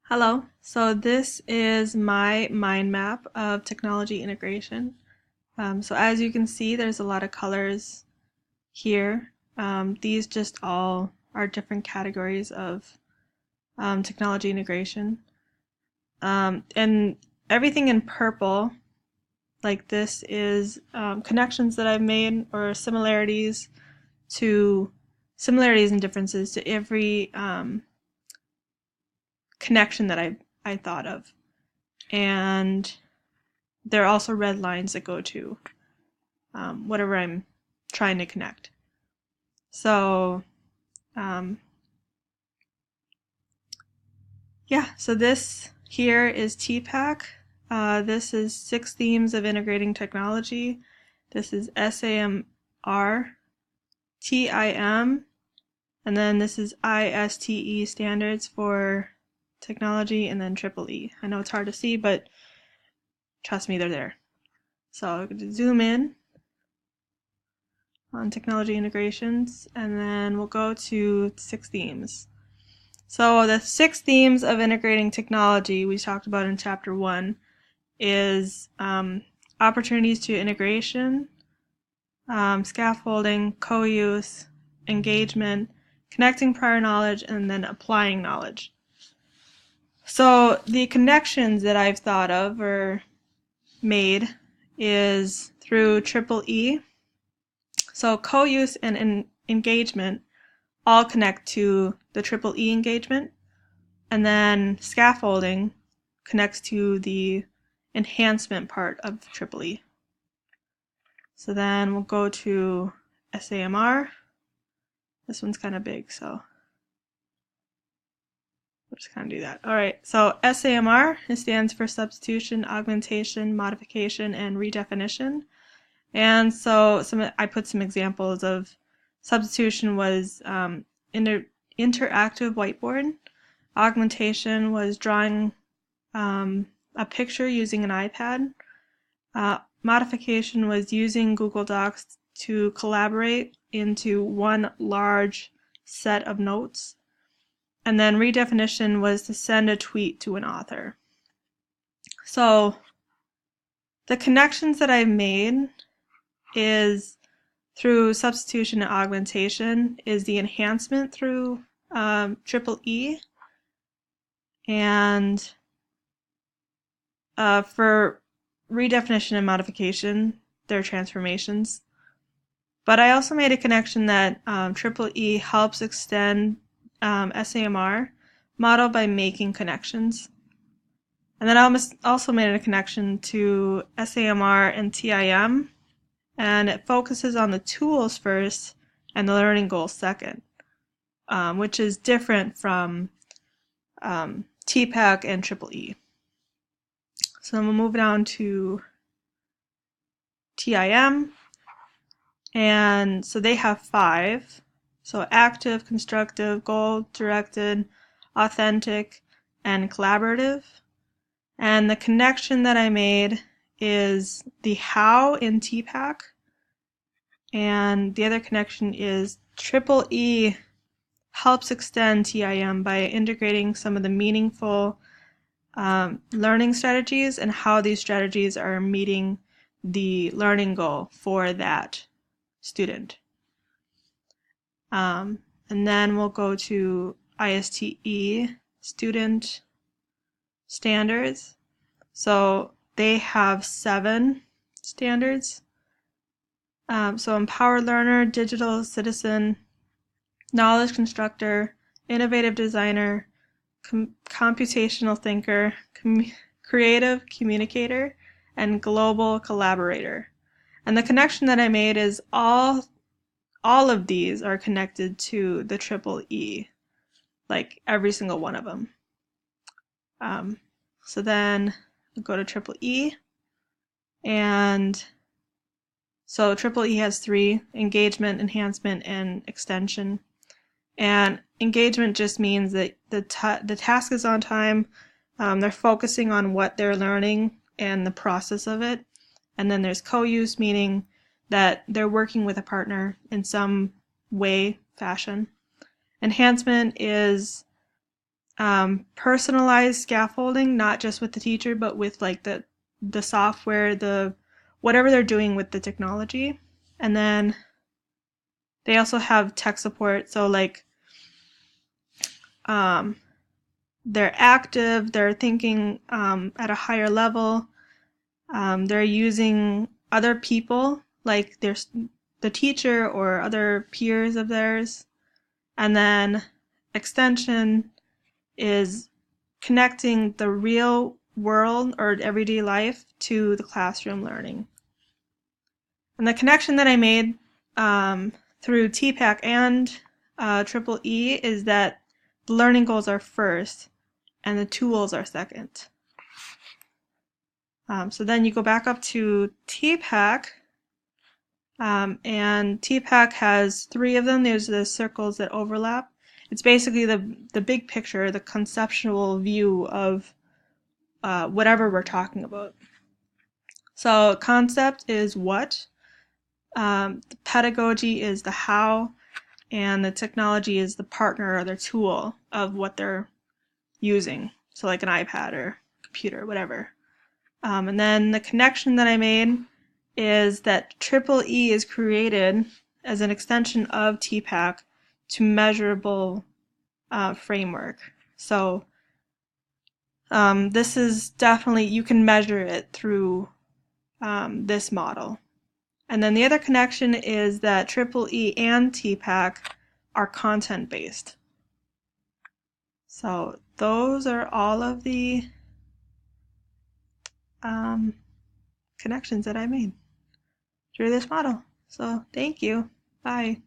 Hello, so this is my mind map of technology integration. So as you can see, there's a lot of colors here. These just all are different categories of technology integration. And everything in purple, like this, is connections that I've made or similarities and differences to every connection that I thought of. And there are also red lines that go to whatever I'm trying to connect. So so this here is TPAC. This is 6 Themes of Integrating Technology. This is SAMR, TIM, and then this is ISTE standards for technology, and then triple E. I know it's hard to see, but trust me, they're there. So I'm going to zoom in on technology integrations, and then we'll go to 6 themes. So the 6 themes of integrating technology we talked about in chapter 1 is opportunities to integration, scaffolding, co-use, engagement, connecting prior knowledge, and then applying knowledge. So the connections that I've thought of or made is through triple E. So co-use and engagement all connect to the triple E engagement, and then scaffolding connects to the enhancement part of triple E. So then we'll go to SAMR. This one's kind of big, so we'll just kind of do that. All right, so SAMR, it stands for substitution, augmentation, modification, and redefinition. And so I put some examples of substitution was interactive whiteboard. Augmentation was drawing a picture using an iPad. Modification was using Google Docs to collaborate into one large set of notes. And then redefinition was to send a tweet to an author. So the connections that I've made is through substitution and augmentation is the enhancement through triple E, and for redefinition and modification, they're transformations. But I also made a connection that triple E helps extend SAMR model by making connections. And then I also made a connection to SAMR and TIM, and it focuses on the tools first and the learning goals second, which is different from TPAC and triple E. So then we'll move down to TIM, and so they have 5. So active, constructive, goal-directed, authentic, and collaborative. And the connection that I made is the how in TPAC, and the other connection is triple E helps extend TIM by integrating some of the meaningful learning strategies and how these strategies are meeting the learning goal for that student. And then we'll go to ISTE, student standards. So they have 7 standards. So empowered learner, digital citizen, knowledge constructor, innovative designer, computational thinker, creative communicator, and global collaborator. And the connection that I made is all of these are connected to the triple E, like every single one of them. So then we'll go to triple E, and so triple E has 3: engagement, enhancement, and extension. And engagement just means that the task is on time, they're focusing on what they're learning and the process of it. And then there's co-use, meaning that they're working with a partner in some way, fashion. Enhancement is personalized scaffolding, not just with the teacher, but with like the software, the whatever they're doing with the technology. And then they also have tech support. So like they're active, they're thinking at a higher level. They're using other people, like there's the teacher or other peers of theirs. And then extension is connecting the real world or everyday life to the classroom learning. And the connection that I made through TPACK and Triple E is that the learning goals are first and the tools are second. So then you go back up to TPACK, and TPACK has 3 of them. There's the circles that overlap. It's basically the big picture, the conceptual view of whatever we're talking about. So concept is what, the pedagogy is the how, and the technology is the partner or the tool of what they're using. So like an iPad or computer, whatever. And then the connection that I made is that Triple E is created as an extension of TPACK to measurable framework. So this is definitely, you can measure it through this model. And then the other connection is that Triple E and TPACK are content-based. So those are all of the connections that I made through this model. So thank you. Bye.